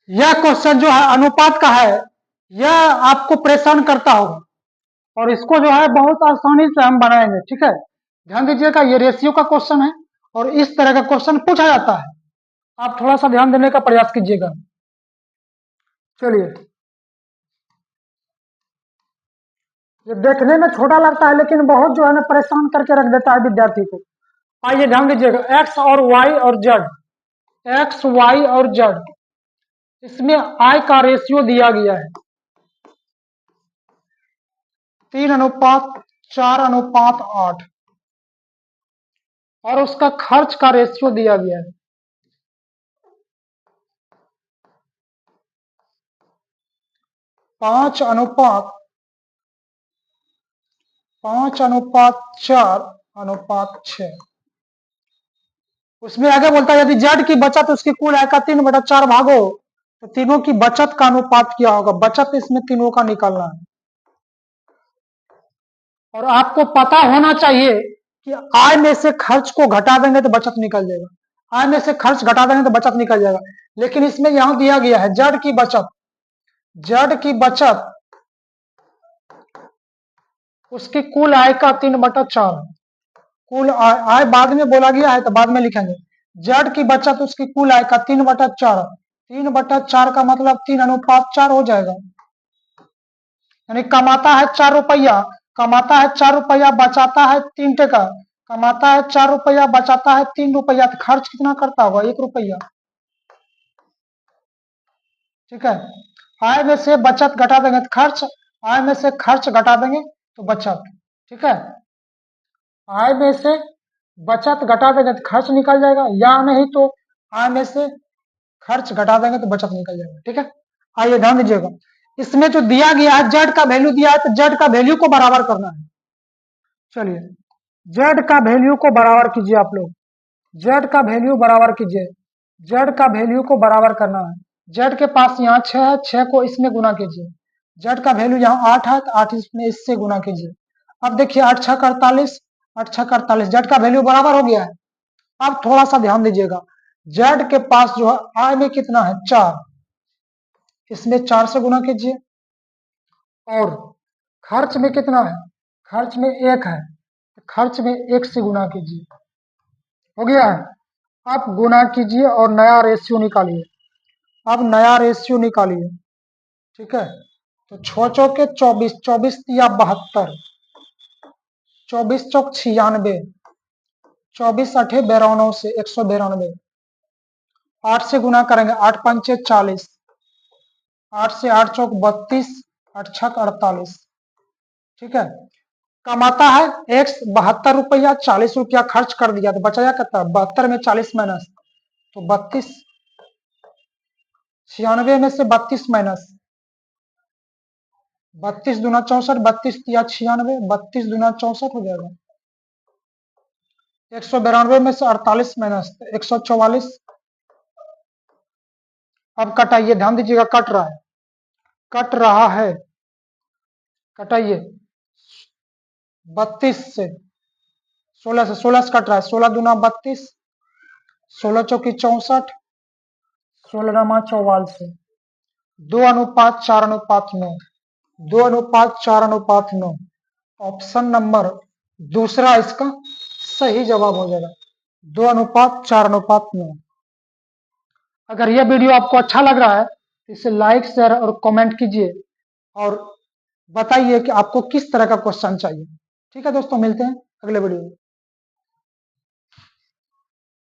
यह क्वेश्चन जो है अनुपात का है, यह आपको परेशान करता होगा और इसको जो है बहुत आसानी से हम बनाएंगे। ठीक है, ध्यान दीजिएगा, ये रेशियो का क्वेश्चन है और इस तरह का क्वेश्चन पूछा जाता है। आप थोड़ा सा ध्यान देने का प्रयास कीजिएगा। चलिए, ये देखने में छोटा लगता है लेकिन बहुत जो है ना परेशान करके रख देता है विद्यार्थी को। आइए ध्यान दीजिएगा, एक्स और वाई और जेड, एक्स वाई और जेड, इसमें आई का रेशियो दिया गया है 3:4:8 और उसका खर्च का रेशियो दिया गया है 5:4:6। उसमें आगे बोलता है यदि जेड की बचत उसकी कुल आय का 3/4 भाग हो तो तीनों की बचत का अनुपात क्या होगा। बचत इसमें तीनों का निकालना है और आपको पता होना चाहिए कि आय में से खर्च को घटा देंगे तो बचत निकल जाएगा, आय में से खर्च घटा देंगे तो बचत निकल जाएगा। लेकिन इसमें यहां दिया गया है जेड की बचत, जेड की बचत उसकी कुल आय का 3/4, कुल आय बाद में बोला गया है तो बाद में लिखेंगे। जेड की बचत उसकी कुल आय का 3/4, 3/4 का मतलब 3:4 हो जाएगा। यानी कमाता है 4 रुपया, कमाता है 4 रुपया, बचाता है 3 टका, कमाता है 4 रुपया, बचाता है 3 रुपया, तो खर्च कितना करता होगा 1 रुपया। ठीक है, आय में से बचत घटा देंगे तो खर्च, आय में से खर्च घटा देंगे तो बचत। ठीक है, आय में से बचत घटा देंगे तो खर्च निकल जाएगा, या नहीं तो आय में से खर्च घटा देंगे तो बचत निकल जाएगा। ठीक है, आइए ध्यान दीजिएगा, इसमें जो दिया गया है जेड का वैल्यू दिया है तो जेड का वैल्यू को बराबर करना है। चलिए, जेड का वैल्यू को बराबर कीजिए आप लोग, जेड का वैल्यू बराबर कीजिए, जेड का वैल्यू को बराबर करना है। जेड के पास यहाँ 6 है, 6 को इसमें गुना कीजिए। जेड का वैल्यू यहाँ 8 है तो 8 इसमें इससे गुना कीजिए। अब देखिए 8 6 48, 8 6 48, जेड का वैल्यू बराबर हो गया है। अब थोड़ा सा ध्यान दीजिएगा, जेड के पास जो है आय में कितना है 4, इसमें 4 से गुना कीजिए। और खर्च में कितना है, खर्च में 1 है, खर्च में 1 से गुना कीजिए। हो गया है, आप गुना कीजिए और नया रेशियो निकालिए। अब नया रेशियो निकालिए। ठीक है, तो 6 चौके 24, 24 या 72, 24 चौक 96, 24 8 92 से 192, 8 से गुना करेंगे 8 5 40, 8 से 8 चौक 32, 8 6 48। ठीक है, कमाता है एक्स 72 रुपया, 40 रुपया खर्च कर दिया तो बचाया कितना, 72 में 40 माइनस तो 32, 96 में से 32 माइनस, 32 दूना 64, 32 या 96, 32 दूना 64 हो जाएगा। 192 में से 48 माइनस 144। अब कटाइए, ध्यान दीजिएगा, कट रहा है, कट रहा है, कटाइए 32 से 16 से, 16 से कट रहा है, 16 दूना 32, 16 चौकी 64, 16 नमा 44, 2:4:9, 2:4:9। ऑप्शन नंबर दूसरा इसका सही जवाब हो जाएगा, 2:4:9। अगर यह वीडियो आपको अच्छा लग रहा है तो इसे लाइक शेयर और कमेंट कीजिए और बताइए कि आपको किस तरह का क्वेश्चन चाहिए। ठीक है दोस्तों, मिलते हैं अगले वीडियो में।